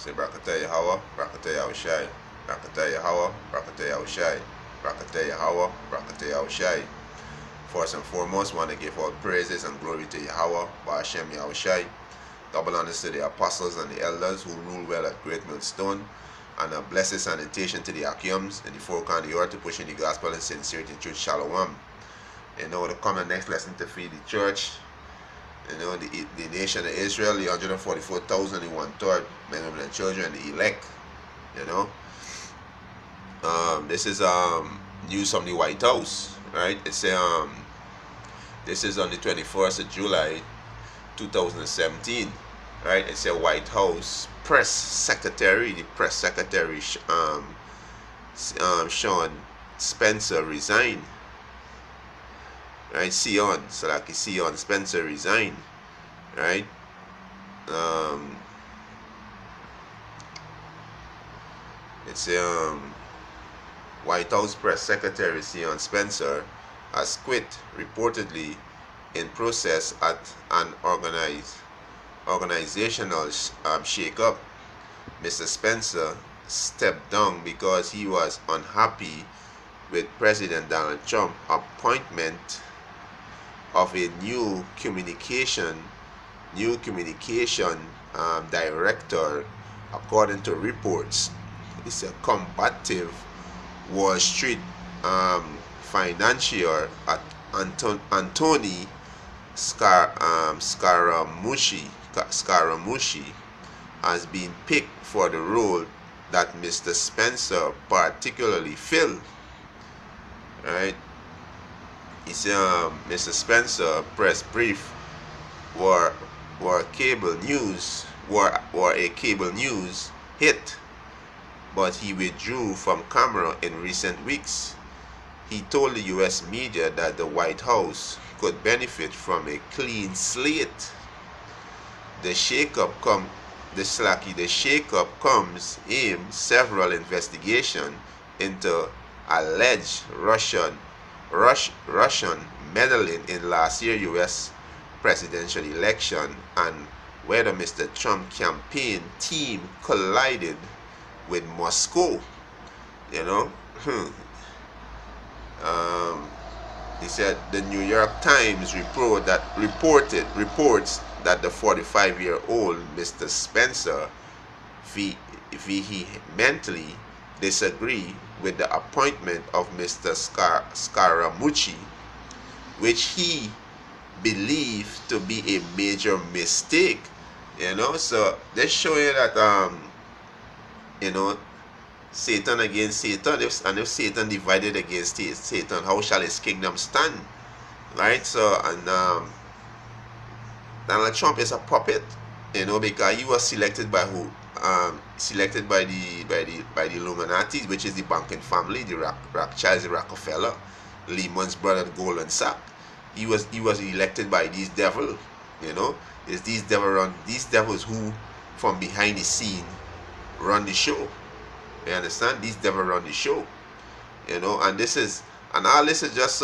Say Brakata Yahweh, Brakata Yahushai, Brakata Yahweh, Brakata Yahushai, Brakata Yahweh, Brakata Yahushai. First and foremost, want to give all praises and glory to Yahweh, Ba'ashem Yahushai. Double honors to the apostles and the elders who rule well at Great Millstone, and a blessed sanitation to the Akiums in the four corners of the earth to push in the gospel and sincerity and truth. Shalom. You know, to come the next lesson to feed the church. You know, the nation of Israel, the 144,000, the 1/3, men, women, and children, the elect. You know, this is news from the White House, right? It's this is on the 21st of July, 2017, right? It's a White House press secretary, the press secretary, Sean Spencer resigned. Right, Sion Spencer resigned. Right, it's White House press secretary Sion Spencer has quit, reportedly in process at an organizational shake-up. Mr. Spencer stepped down because he was unhappy with President Donald Trump's appointment of a new communication director, according to reports. It's a combative Wall Street financier at Anthony Scaramucci has been picked for the role that Mr. Spencer particularly filled. Right, it's Mr. Spencer press brief were a cable news hit, but he withdrew from camera in recent weeks. He told the U.S. media that the White House could benefit from a clean slate. The shake-up comes in several investigations into alleged Russian meddling in last year's U.S. presidential election, and whether Mr. Trump's campaign team collided with Moscow. You know, he said the New York Times reports that the 45-year-old Mr. Spencer vehemently disagree with the appointment of Mr. Scaramucci, which he believed to be a major mistake. You know, so they show you that you know, Satan against Satan, and if Satan divided against Satan, how shall his kingdom stand? Right? So, and Donald Trump is a puppet, you know, because he was selected by who? Selected by the Illuminati, which is the banking family, the Rothschilds, the Rockefeller, Lehman's brother, the Goldman Sachs. He was elected by these devils, you know. It's these devils who, from behind the scene, run the show. You understand? These devils run the show, you know. And all this is just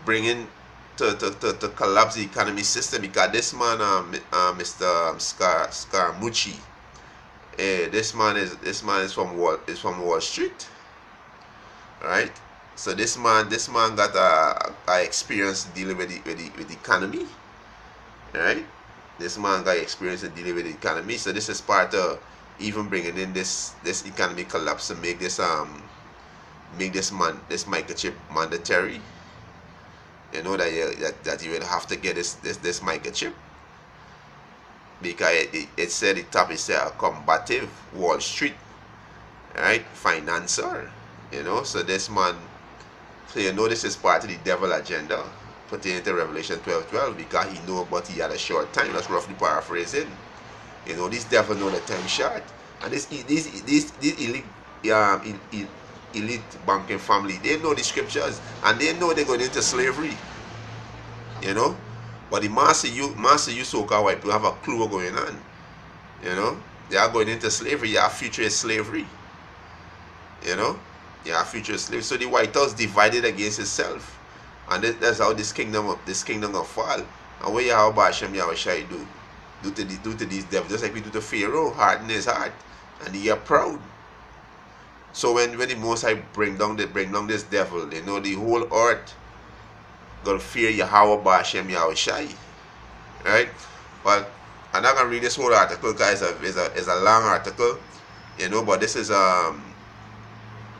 bringing to collapse the economy system, because this man, Mr. Scaramucci, this man is from Wall Street, right? So this man got a experience dealing with the economy, right? This man got experience in dealing with the economy. So this is part of even bringing in this economic collapse to make this microchip mandatory. You know that you will have to get this microchip, because it said the top, it said a combative Wall Street, right, financer. You know, so this man, so you know this is part of the devil agenda pertaining to Revelation 12:12, because he knew but he had a short time. That's roughly paraphrasing. You know, these devils know the time short, and these elite banking family, they know the scriptures, and they know they're going into slavery, you know. But the master you so-called white people have a clue what's going on, you know. They are going into slavery. Your future is slavery, you know. Your future is slavery. So the White House divided against itself, and that's how this kingdom will fall. And what Yahweh Hashem Yahushai do? do to these devils, just like we do to Pharaoh, harden his heart, and he are proud. So when the Most High bring down this devil, the whole earth gonna fear Yahweh Ba'Shem Yahushai, right? But I'm not gonna read this whole article because it's a long article, but this is on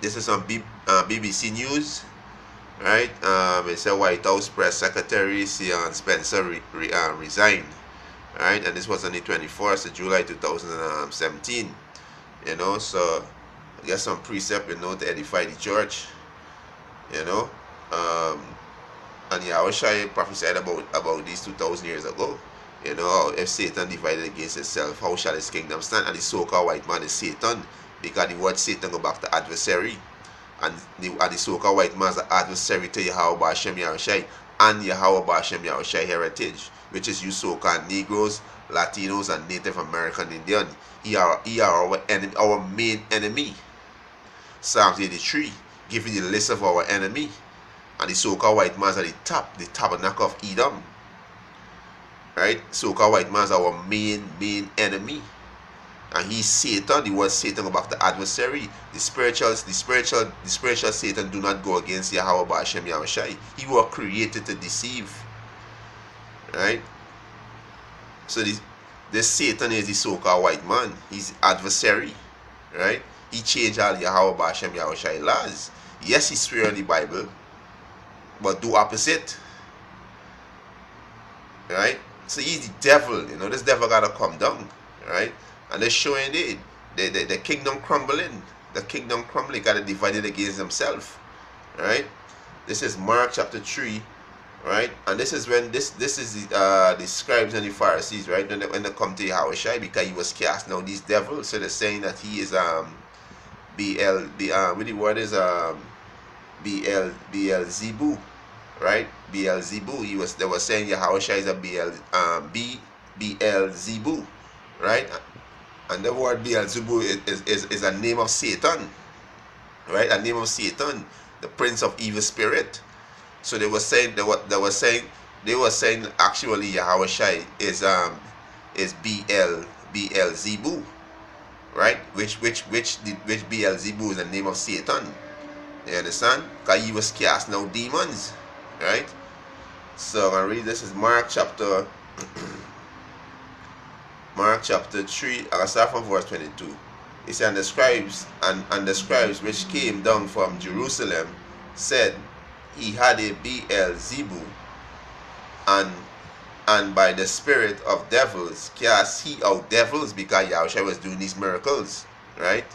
BBC News, right? It said White House Press Secretary Sion Spencer resigned, right? And this was on the 21st of July 2017, so I guess some precept, to edify the church, and Yahushua prophesied about these 2,000 years ago. If Satan divided against itself, how shall his kingdom stand? And the so-called white man is Satan, because the word Satan go back to adversary, and the so-called white man is the adversary to Yahweh Ba'Shem Yahushai and Yahweh Ba'Shem Yahushai heritage, which is you so-called Negroes, Latinos, and Native American Indian. He are our enemy, our main enemy. Psalms 83 giving the list of our enemy, and the so-called white man is at the top, the tabernacle of Edom. Right? So-called white man is our main enemy. And he's Satan. The word Satan go back to adversary. The spiritual Satan do not go against Yahweh Ba'Shem Yahushai. He was created to deceive. Right? So this Satan is the so-called white man. He's adversary. Right? He changed all Yahweh Ba'Shem Yahushai laws. Yes, he swear in the Bible, but do opposite. Right? So he's the devil, this devil gotta come down, right? And they're showing it. The kingdom crumbling. The kingdom crumbling, gotta divide it against himself. Right? This is Mark chapter 3, right? And this is when this is the scribes and the Pharisees, right? When they come to Yahushua, because he was casting out these devils. So they're saying that he is what the word is Beelzebub. Right? Beelzebub. They were saying Yahushua is a Beelzebub. Right? And the word Beelzebub is a name of Satan. Right? A name of Satan, the prince of evil spirit. So they were saying actually Yahushua is Beelzebub. Right? Which Beelzebub is the name of Satan. You understand? Because he was casting out demons. Right? So I'm going to read this. Is Mark chapter 3. I'm going to start from verse 22. It said, and the scribes which came down from Jerusalem said, he had a Beelzebub, and by the spirit of devils cast he out devils, because Yahushua was doing these miracles. Right?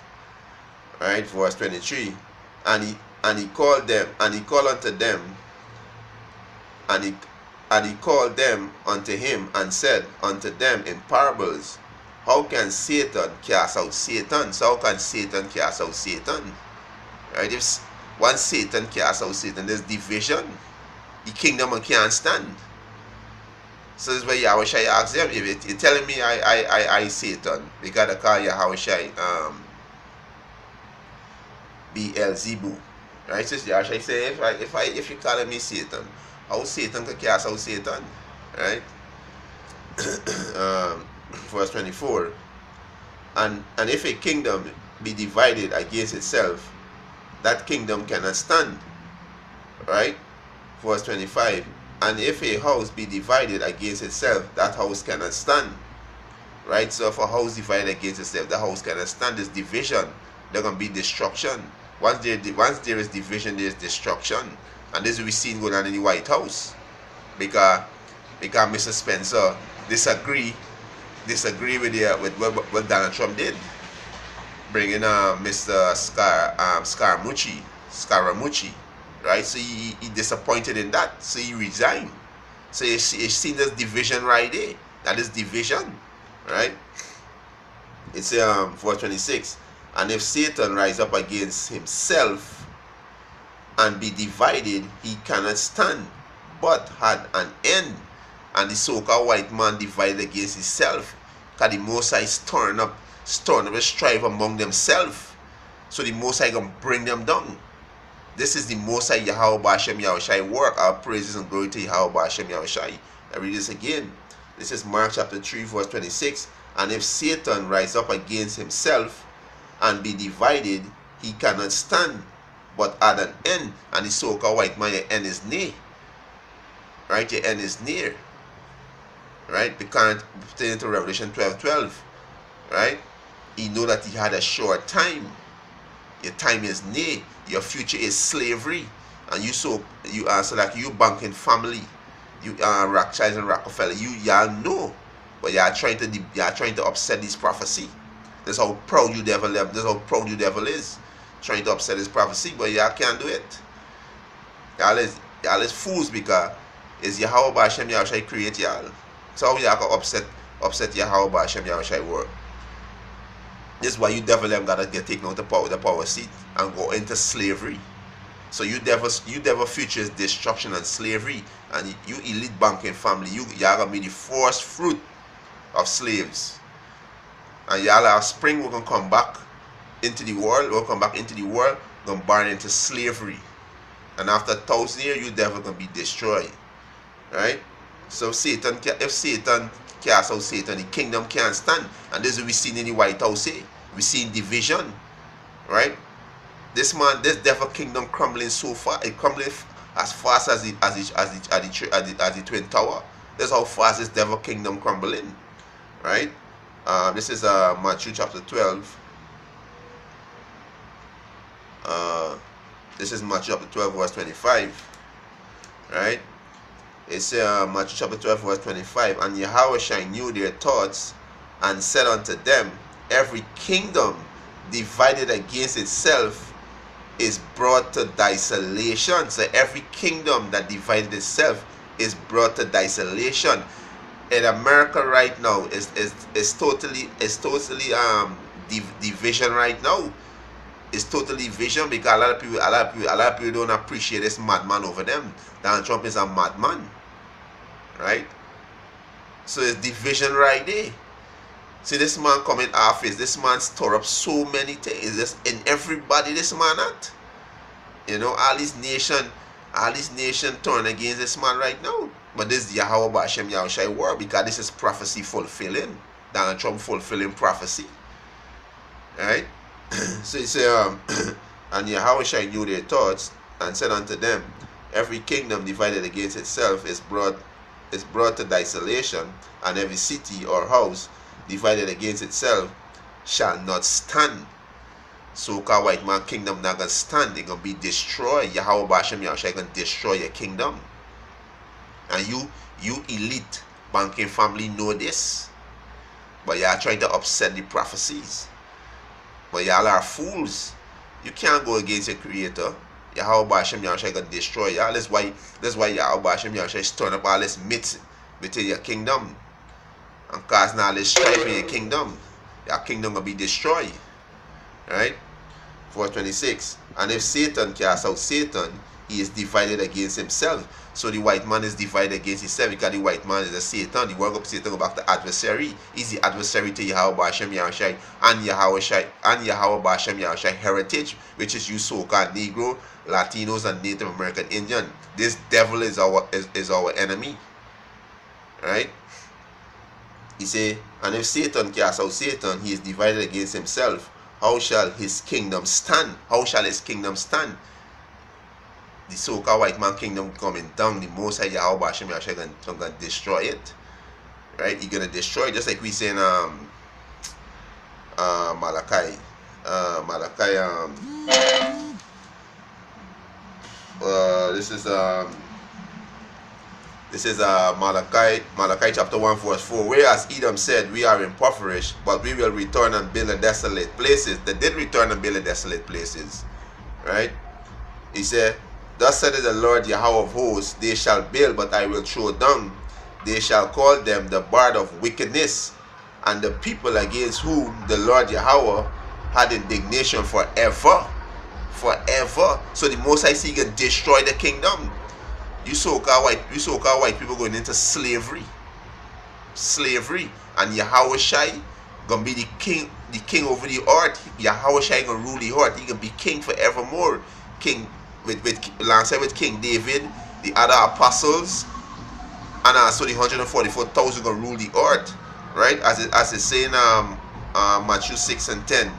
Verse 23. And he called them, and he called unto them, and he called them unto him, and said unto them in parables, how can Satan cast out Satan? So how can Satan cast out Satan? Right? If once Satan casts out Satan, there's division. The kingdom can't stand. So this is why Yahushua asked them, if you're telling me I Satan, we gotta call Yahushua Beelzebub. Right? So Yahushua say, if you're calling me Satan, how Satan can cast out Satan? Right? Verse 24. And if a kingdom be divided against itself, that kingdom cannot stand. Right? Verse 25. And if a house be divided against itself, that house cannot stand. Right? So if a house divided against itself, the house cannot stand. There's division. There's going to be destruction. Once there is division, there is destruction. And this we seen going on in the White House, because Mr. Spencer disagree with what Donald Trump did, bringing Mr. Scaramucci, right? So he disappointed in that, so he resigned. So you see this division right there. That is division, right? It's verse 26. And if Satan rise up against himself and be divided, he cannot stand, but had an end. And the so-called white man divided against himself, because the Most High stirring up a strife among themselves. So the Most High gonna bring them down. This is the Most High Yahweh Ba'Shem Yahushai work. Our praises and glory to Yahweh Ba'Shem Yahushai. I read this again. This is Mark chapter 3 verse 26. And if Satan rise up against himself and be divided, he cannot stand, but at an end. And the so-called white man, your end is near. Right? Your end is near. Right? Because pertaining to Revelation 12:12. Right? He know that he had a short time. Your time is near. Your future is slavery. And you are so like you banking family. You are Rothschild and Rockefeller. Y'all know. But y'all trying to upset this prophecy. That's how proud you devil is. That's how proud you devil is. Trying to upset this prophecy, but y'all can't do it. Y'all is fools because it's Yahweh B'Hashem Yahushai create y'all. So how y'all can upset Yahweh B'Hashem Yahushai work. This is why you devil them gotta get taken out the power seat and go into slavery. So you devil future is destruction and slavery, and you elite banking family, y'all gonna be the first fruit of slaves. And y'all our spring we're gonna come back into the world, gonna burn into slavery. And after 1,000 years, you devil gonna be destroyed. Right? So if Satan cast out Satan, the kingdom can't stand. And this is what we seen in the White House. We seen division. Right? This devil kingdom crumbling so far, it crumbling as fast as the Twin Tower. That's how fast this devil kingdom crumbling. Right? This is Matthew chapter 12. This is Matthew chapter 12 verse 25. Right? It's Matthew chapter 12 verse 25. And Yahushua knew their thoughts and said unto them, every kingdom divided against itself is brought to desolation. So every kingdom that divided itself is brought to desolation. In America right now is totally division right now. It's totally division because a lot of people don't appreciate this madman over them. Donald Trump is a madman. Right? So it's division right there. See this man come in office, this man store up so many things. This in everybody this man at. You know, all these nation turn against this man right now. But this is Yahweh B'Hashem Yahushai word because this is prophecy fulfilling. Donald Trump fulfilling prophecy. Right? So he said, and Yahushua knew their thoughts and said unto them, every kingdom divided against itself is brought to desolation, and every city or house divided against itself shall not stand. So-called white man kingdom not gonna stand. They're gonna be destroyed. Yahweh B'Hashem Yahushua gonna destroy your kingdom. And you elite banking family know this. But y'all trying to upset the prophecies. But y'all are fools. You can't go against your creator. Yahweh B'Hashem Yahushua gonna destroy y'all. That's why Yahweh B'Hashem Yahushua is turning up all this myths within your kingdom. And causing all this strife in your kingdom. Your kingdom gonna be destroyed. Right? Verse 26. And if Satan casts out Satan, he is divided against himself. So the white man is divided against himself because the white man is a Satan. The work of Satan go back to adversary. He's the adversary to Yahweh B'Hashem Yahushai and Yahweh B'Hashem Yahushai heritage, which is you so-called Negro, Latinos, and Native American Indian. This devil is our enemy. Right? He say, and if Satan casts out Satan, he is divided against himself. How shall his kingdom stand? How shall his kingdom stand? The so-called white man kingdom coming down. The Most High Yahweh B'Hashem Yahushua gonna destroy it. Right? He's gonna destroy it, just like we say in Malachi. This is Malachi chapter 1 verse 4. Whereas Edom said, we are impoverished, but we will return and build the desolate places. They did return and build the desolate places. Right? He said, thus said the Lord Yahweh of hosts, they shall build, but I will throw down. They shall call them the bard of wickedness, and the people against whom the Lord Yahweh had indignation forever. Forever. So the Most High see can destroy the kingdom. You so-called white people going into slavery. And Yahushua gonna be the king over the earth. Yahushua gonna rule the earth. He gonna be king forevermore. King with King David, the other apostles, And also the 144,000 gonna rule the earth, right? As it say in Matthew 6 and 10,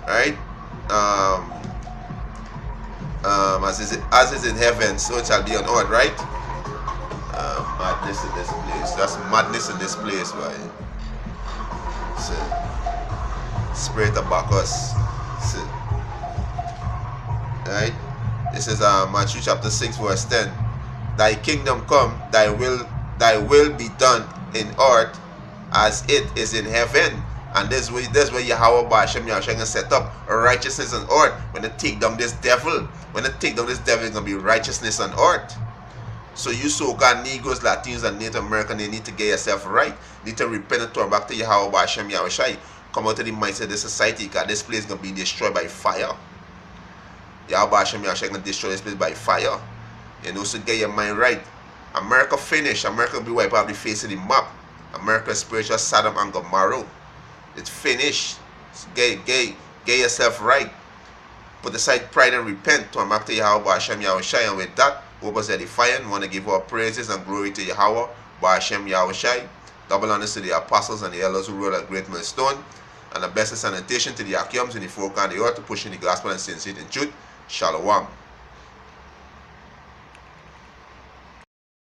right? As is in heaven, so it shall be on earth, right? Madness in this place. That's madness in this place, right? So, Spirit of Bacchus. So, right? This is Matthew chapter 6, verse 10. Thy kingdom come, thy will be done in earth as it is in heaven. And this way Yahweh Ba'Shem Yahshua gonna set up righteousness on earth. When they take down this devil, it's gonna be righteousness on earth. So you so-called Negroes, Latinos, and Native Americans, they need to get yourself right. Need to repent and turn back to Yahweh Ba'Shem Yahshua. Come out of the mindset of the society, because this place is gonna be destroyed by fire. Yahweh Ba'Shem Yahshua gonna destroy this place by fire. You know, so get your mind right. America finished. America will be wiped off the face of the map. America's spiritual Sodom and Gomorrah. It's finished. So get yourself right. Put aside pride and repent. Turn back to Yahweh Ba'Shem Yahshua. And with that, hope us edifying. We want to give our praises and glory to Yahweh Ba'Shem Yahshua. Double honors to the apostles and the elders who rode a great millstone. And a blessed sanitation to the Akiums in the four corners of the earth to push in the gospel and sincere in truth. Shalom.